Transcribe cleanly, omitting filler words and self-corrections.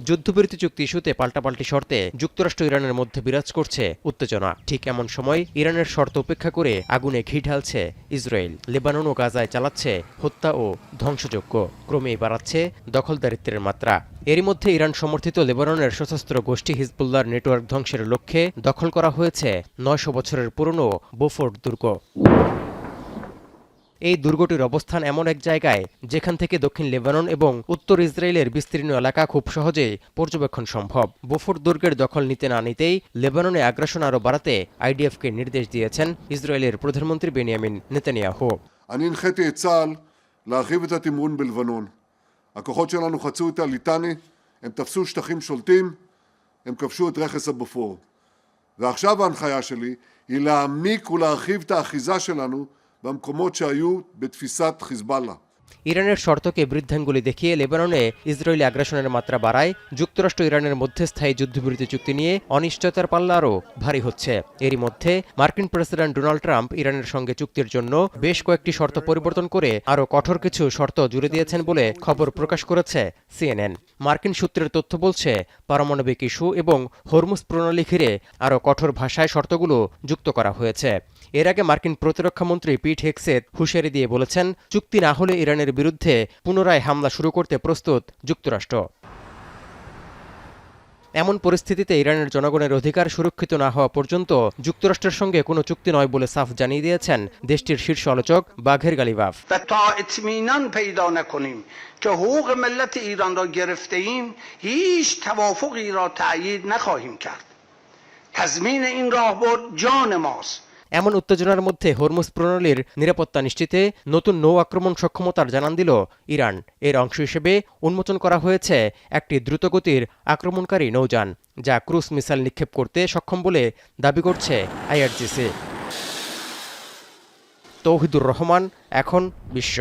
যুদ্ধবিরতি চুক্তি ইস্যুতে পাল্টাপাল্টি শর্তে যুক্তরাষ্ট্র ইরানের মধ্যে বিরাজ করছে উত্তেজনা। ঠিক এমন সময় ইরানের শর্ত উপেক্ষা করে আগুনে ঘি ঢালছে ইসরায়েল। লেবানন ও গাজায় চালাচ্ছে হত্যা ও ধ্বংসযজ্ঞ। ক্রমেই বাড়াচ্ছে দখলদারিত্বের মাত্রা। এরই মধ্যে ইরান সমর্থিত লেবাননের সশস্ত্র গোষ্ঠী হিজবুল্লাহর নেটওয়ার্ক ধ্বংসের লক্ষ্যে দখল করা হয়েছে ৯০০ বছরের পুরনো বোফোর্ড দুর্গ। এই দুর্গটির অবস্থান এমন এক জায়গায় যেখান থেকে দক্ষিণ লেবানন এবং উত্তর ইসরায়েলের বিস্তীর্ণ এলাকা খুব সহজেই পর্যবেক্ষণ সম্ভব। বোফোর্ড দুর্গের দখল নিতে না নিতেই লেবাননে আগ্রাসন আরও বাড়াতে আইডিএফকে নির্দেশ দিয়েছেন ইসরায়েলের প্রধানমন্ত্রী বেনিয়ামিন নেতানিয়াহু। אני הנחיתי את צה"ל להרחיב את התמרון בלבנון. הכוחות שלנו חצו את הליטני, הם תפסו שטחים שולטים, הם כבשו את רכס הבופור. ועכשיו ההנחיה שלי היא להעמיק ולהרחיב את האחיזה שלנו במקומות שהיו בתפיסת חיזבאללה. ইরানের শর্তকে বৃদ্ধাঙ্গুলি দেখিয়ে লেবাননে ইসরায়েলি আগ্রাসনের মাত্রা বাড়ায় যুক্তরাষ্ট্র ইরানের মধ্যে স্থায়ী যুদ্ধবিরতি চুক্তি নিয়ে অনিশ্চয়তার পাল্লা আরও ভারী হচ্ছে। এরই মধ্যে মার্কিন প্রেসিডেন্ট ডোনাল্ড ট্রাম্প ইরানের সঙ্গে চুক্তির জন্য বেশ কয়েকটি শর্ত পরিবর্তন করে আরও কঠোর কিছু শর্ত জুড়ে দিয়েছেন বলে খবর প্রকাশ করেছে সিএনএন। মার্কিন সূত্রের তথ্য বলছে, পারমাণবিক ইস্যু এবং হরমুজ প্রণালী ঘিরে আরও কঠোর ভাষায় শর্তগুলো যুক্ত করা হয়েছে। এর আগে মার্কিন প্রতিরক্ষামন্ত্রী পিট হেগসেথ হুঁশিয়ারি দিয়ে বলেছেন, চুক্তি না হলে ইরানের বিরুদ্ধে পুনরায় হামলা শুরু করতে প্রস্তুত যুক্তরাষ্ট্র। এমন পরিস্থিতিতে ইরানের জনগণের অধিকার সুরক্ষিত না হওয়া পর্যন্ত যুক্তরাষ্ট্রের সঙ্গে কোনো চুক্তি নয় বলে সাফ জানিয়ে দিয়েছেন দেশটির শীর্ষ আলোচক বাঘের গালিবাফ। که حقوق ملت ایران را گرفته ایم هیچ توافقی را تأیید نخواهیم کرد. تضمین این راهبرد جان ماست. এমন উত্তেজনার মধ্যে হরমুজ প্রণালীর নিরাপত্তা নিশ্চিতে নতুন নৌ আক্রমণ সক্ষমতার জানান দিল ইরান। এর অংশ হিসেবে উন্মোচন করা হয়েছে একটি দ্রুতগতির আক্রমণকারী নৌযান, যা ক্রুজ মিসাইল নিক্ষেপ করতে সক্ষম বলে দাবি করছে আইআরজিসি। তৌহিদুর রহমান, এখন বিশ্ব।